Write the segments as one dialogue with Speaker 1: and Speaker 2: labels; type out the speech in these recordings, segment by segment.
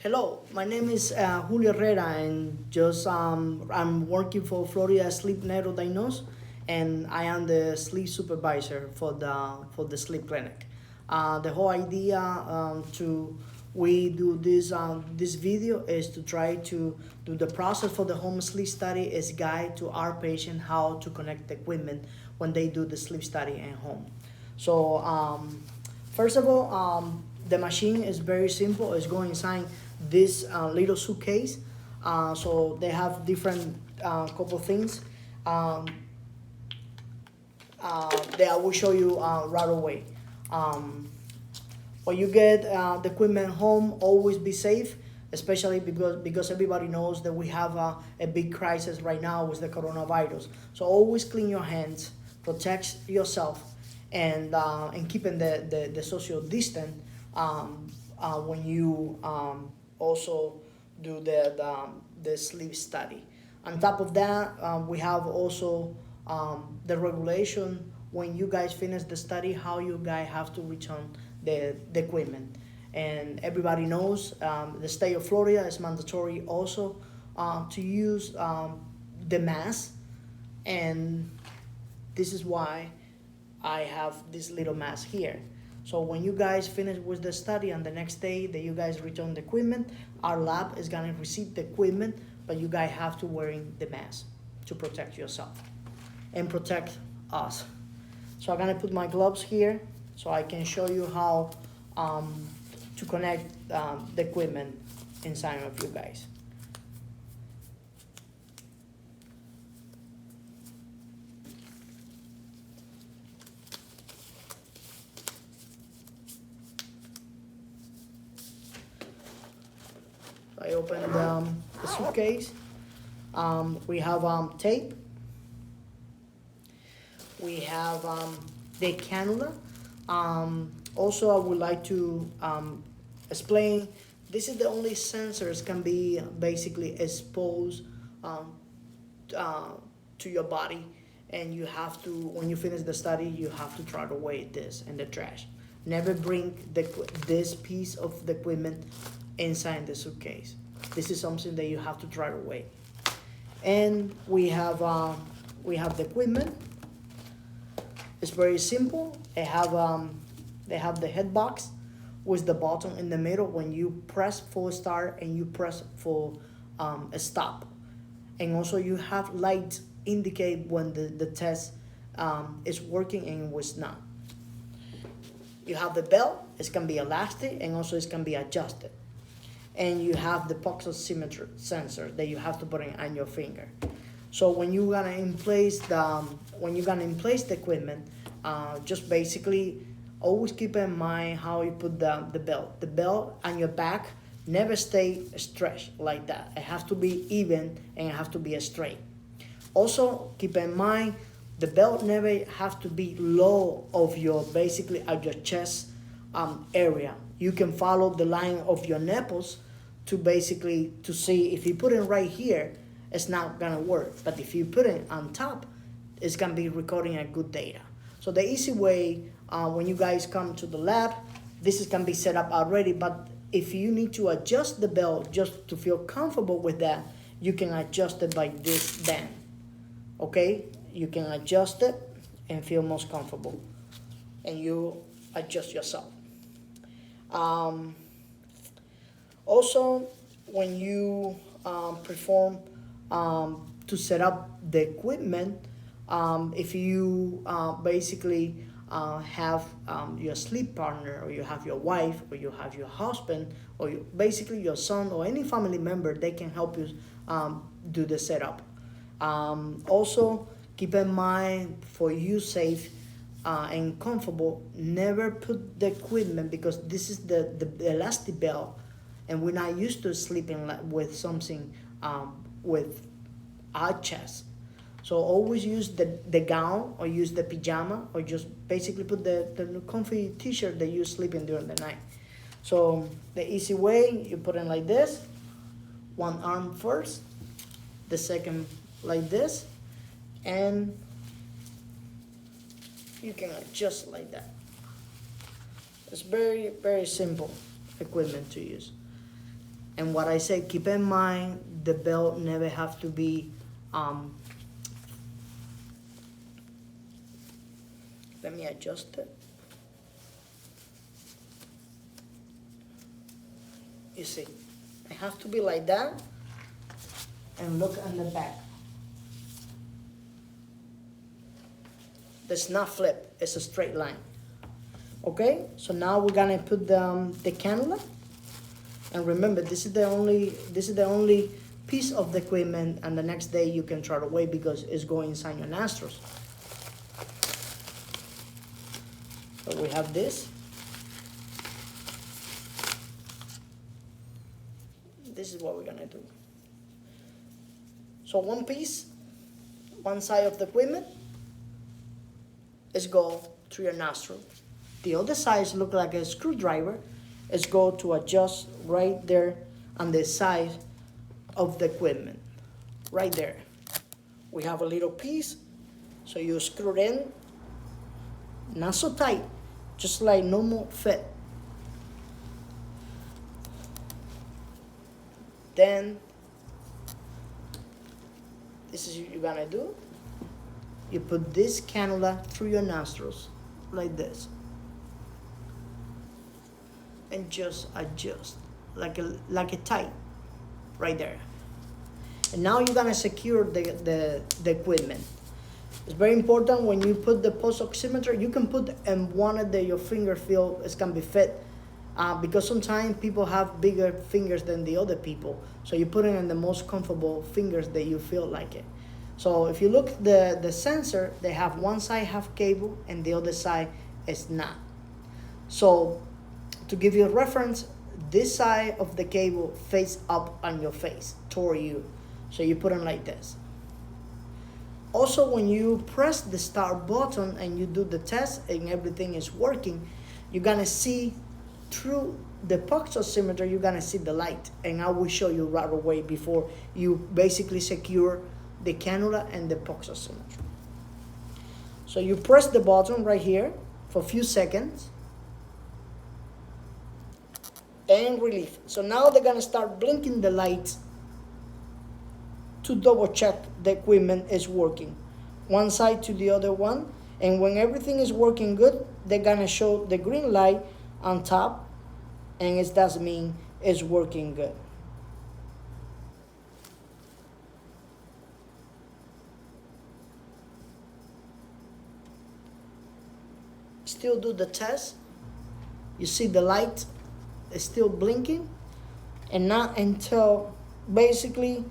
Speaker 1: Hello, my name is Julio Herrera, and just I'm working for Florida Sleep Neurodiagnose, and I am the sleep supervisor for the sleep clinic. The whole idea to we do this video is to try to do the process for the home sleep study is guide to our patient how to connect the equipment when they do the sleep study at home. So first of all, the machine is very simple. It's going inside this little suitcase. So they have different couple things um, that I will show you right away. Um, when you get the equipment home, always be safe, especially because everybody knows that we have a big crisis right now with the coronavirus. So always clean your hands, protect yourself, and keeping the social distance when you also do the sleep study. On top of that, we have also the regulation when you guys finish the study, how you guys have to return the equipment. And everybody knows the state of Florida is mandatory also to use the mask. And this is why I have this little mask here. So when you guys finish with the study and the next day that you guys return the equipment, our lab is gonna receive the equipment, but you guys have to wearing the mask to protect yourself and protect us. So I'm gonna put my gloves here so I can show you how to connect the equipment inside of you guys. I opened the suitcase. We have tape. We have the cannula. Also, I would like to explain. This is the only sensors can be basically exposed to your body, and you have to when you finish the study, you have to throw away this in the trash. Never bring this piece of the equipment inside the suitcase. This is something that you have to throw away. And we have the equipment. It's very simple. They have the head box with the button in the middle when you press for start and you press for a stop. And also you have light indicate when the test is working and was not. You have the belt. It can be elastic and also it can be adjusted. And you have the oximeter sensor that you have to put in on your finger. So when you're gonna in place the equipment, just basically always keep in mind how you put the belt. The belt on your back never stay stretched like that. It has to be even and it has to be straight. Also keep in mind the belt never have to be low of your basically at your chest area. You can follow the line of your nipples to basically to see if you put it right here, it's not gonna work. But if you put it on top, it's gonna be recording a good data. So the easy way when you guys come to the lab, this is gonna be set up already. But if you need to adjust the belt just to feel comfortable with that, you can adjust it by this band. Okay, you can adjust it and feel most comfortable, and you adjust yourself. Also, when you perform to set up the equipment, if you basically have your sleep partner, or you have your wife, or you have your husband, or basically your son, or any family member, they can help you do the setup. Also, keep in mind for you safe and comfortable, never put the equipment because this is the elastic belt, and we're not used to sleeping with something with our chest. So always use the gown or use the pajama or just basically put the comfy t-shirt that you're sleeping during the night. So the easy way, you put it like this, one arm first, the second like this, and you can adjust like that. It's very, very simple equipment to use. And what I said, keep in mind the belt never have to be let me adjust it. You see, it has to be like that, and look on the back. That's not flip, it's a straight line. Okay, so now we're gonna put the cannula, and remember this is the only piece of the equipment, and the next day you can throw it away because it's going inside your nostrils. So we have this. This is what we're gonna do. So one piece, one side of the equipment is go through your nostril. The other side look like a screwdriver. Is go to adjust right there on the side of the equipment. Right there. We have a little piece, so you screw it in. Not so tight, just like normal fit. Then, this is what you're gonna do. You put this cannula through your nostrils, like this. And just adjust, like a tight, right there. And now you're gonna secure the equipment. It's very important when you put the pulse oximeter, you can put in one of your finger feel, it can be fit. Because sometimes people have bigger fingers than the other people. So you put it in the most comfortable fingers that you feel like it. So if you look the sensor, they have one side have cable and the other side is not. So to give you a reference, this side of the cable face up on your face toward you. So you put it like this. Also, when you press the start button and you do the test and everything is working, you're gonna see through the pulse oximeter, you're gonna see the light, and I will show you right away before you basically secure the cannula and the pulse oximeter. So you press the button right here for a few seconds and release. So now they're gonna start blinking the lights to double check the equipment is working. One side to the other one, and when everything is working good, they're gonna show the green light on top, and it does mean it's working good. Still do the test. You see the light is still blinking, and not until basically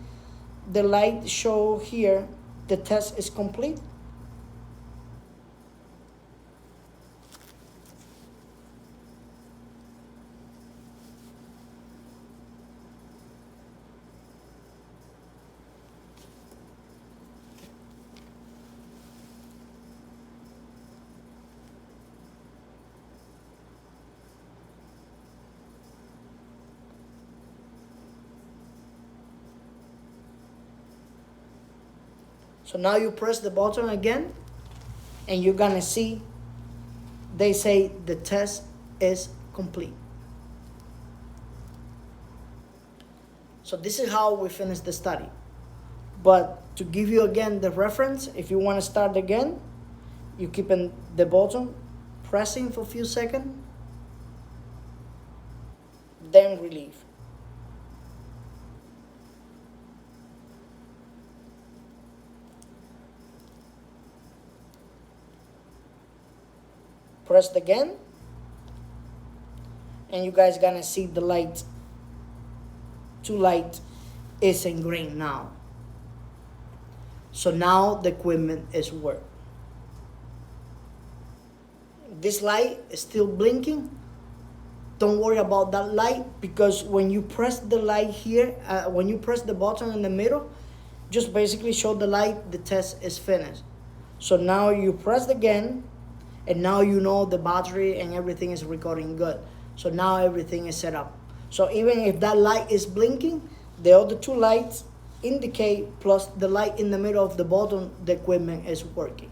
Speaker 1: the light show here the test is complete. So now you press the button again, and you're gonna see they say the test is complete. So this is how we finish the study. But to give you again the reference, if you want to start again, you keep in the button pressing for a few seconds, then relieve. Press again, and you guys gonna see the light. Two light is in green now. So now the equipment is working. This light is still blinking. Don't worry about that light, because when you press the light here, when you press the button in the middle, just basically show the light, the test is finished. So now you press again, and now you know the battery and everything is recording good. So now everything is set up. So even if that light is blinking, the other two lights indicate, plus the light in the middle of the button, the equipment is working.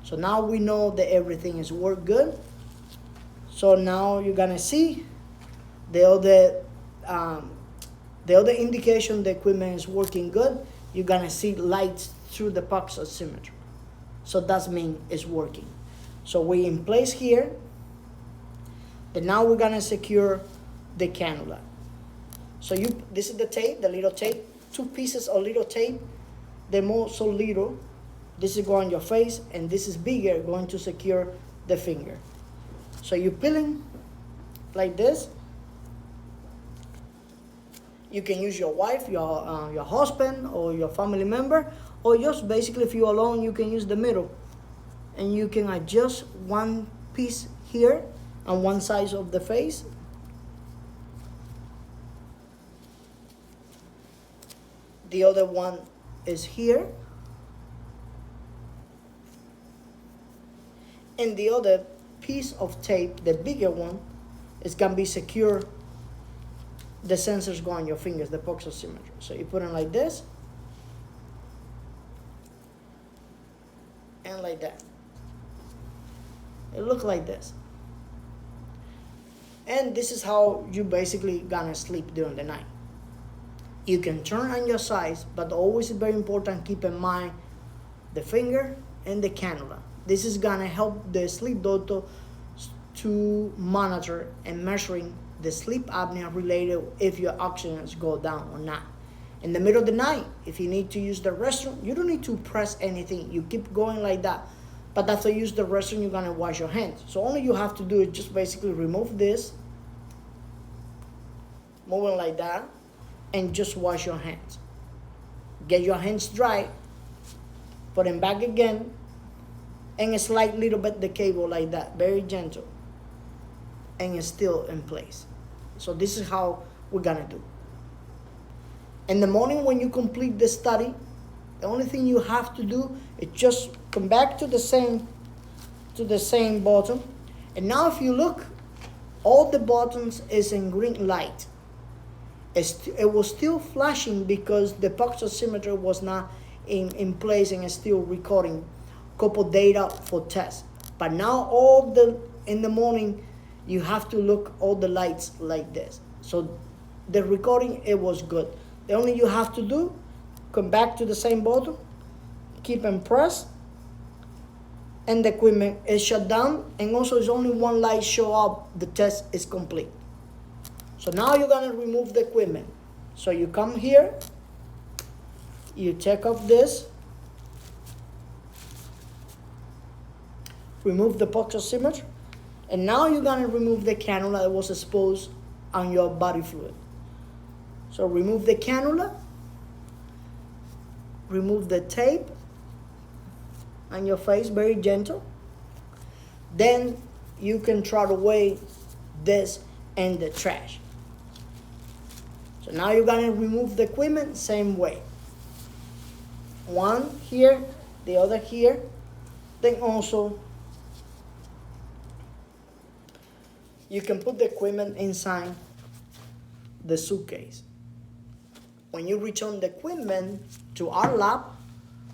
Speaker 1: So now we know that everything is work good. So now you're gonna see the other The other indication the equipment is working good, you're gonna see lights through the puck oximeter. So that means it's working. So we in place here. And now we're gonna secure the cannula. So this is the tape, the little tape, 2 pieces of little tape. They're more so little. This is going on your face, and this is bigger, going to secure the finger. So you're peeling like this. You can use your wife, your husband, or your family member, or just basically if you're alone, you can use the middle. And you can adjust one piece here on one side of the face. The other one is here. And the other piece of tape, the bigger one, is going to be secure. The sensors go on your fingers, the pulse oximeter. So you put it like this. And like that. It looks like this. And this is how you basically gonna sleep during the night. You can turn on your sides, but always very important, keep in mind the finger and the cannula. This is gonna help the sleep doctor to monitor and measuring the sleep apnea related if your oxygen go down or not. In the middle of the night, if you need to use the restroom, you don't need to press anything. You keep going like that. But after you use the restroom, you're gonna wash your hands. So all you have to do is just basically remove this, moving like that, and just wash your hands. Get your hands dry, put them back again, and slide little bit the cable like that, very gentle, and it's still in place. So this is how we're gonna do. In the morning when you complete the study, the only thing you have to do is just come back to the same button. And now if you look, all the buttons is in green light. It was still flashing because the pulse oximeter was not in place and it's still recording couple data for test. But now in the morning, you have to look all the lights like this. So the recording, it was good. The only you have to do, come back to the same button, keep them pressed, and the equipment is shut down, and also it's only one light show up, the test is complete. So now you're gonna remove the equipment. So you come here, you take off this, remove the pulse oximeter, and now you're gonna remove the cannula that was exposed on your body fluid. So remove the cannula, remove the tape on your face, very gentle. Then you can throw away this and the trash. So now you're gonna remove the equipment same way. One here, the other here. Then also you can put the equipment inside the suitcase. When you return the equipment to our lab,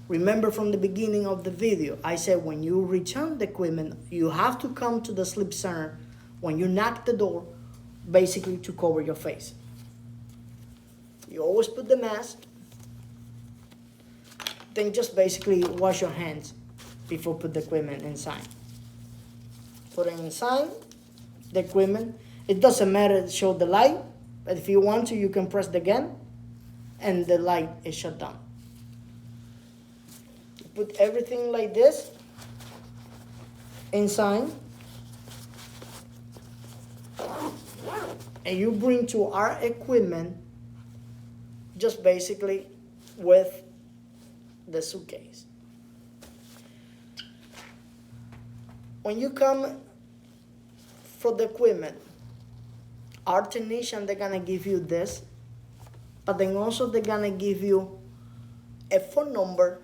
Speaker 1: remember from the beginning of the video, I said when you return the equipment, you have to come to the sleep center when you knock the door, basically to cover your face. You always put the mask, then just basically wash your hands before put the equipment inside. Put it inside the equipment. It doesn't matter to show the light, but if you want to, you can press the gun and the light is shut down. You put everything like this inside, and you bring to our equipment just basically with the suitcase. When you come for the equipment, our technician, they're gonna give you this, but then also they're gonna give you a phone number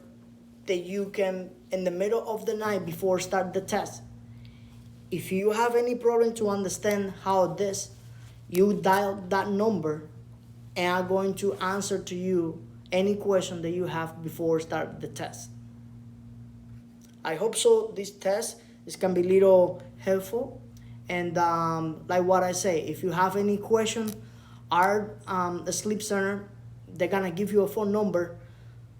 Speaker 1: that you can, in the middle of the night before start the test, if you have any problem to understand how this, you dial that number and I'm going to answer to you any question that you have before start the test. I hope so this test is can be little helpful. And like what I say, if you have any question Our sleep center, they're gonna give you a phone number,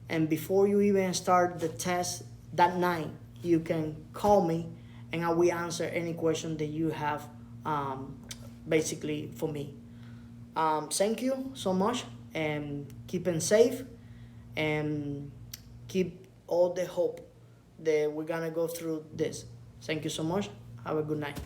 Speaker 1: and before you even start the test that night, you can call me, and I will answer any question that you have, basically for me. Thank you so much, and keeping safe, and keep all the hope that we're gonna go through this. Thank you so much. Have a good night.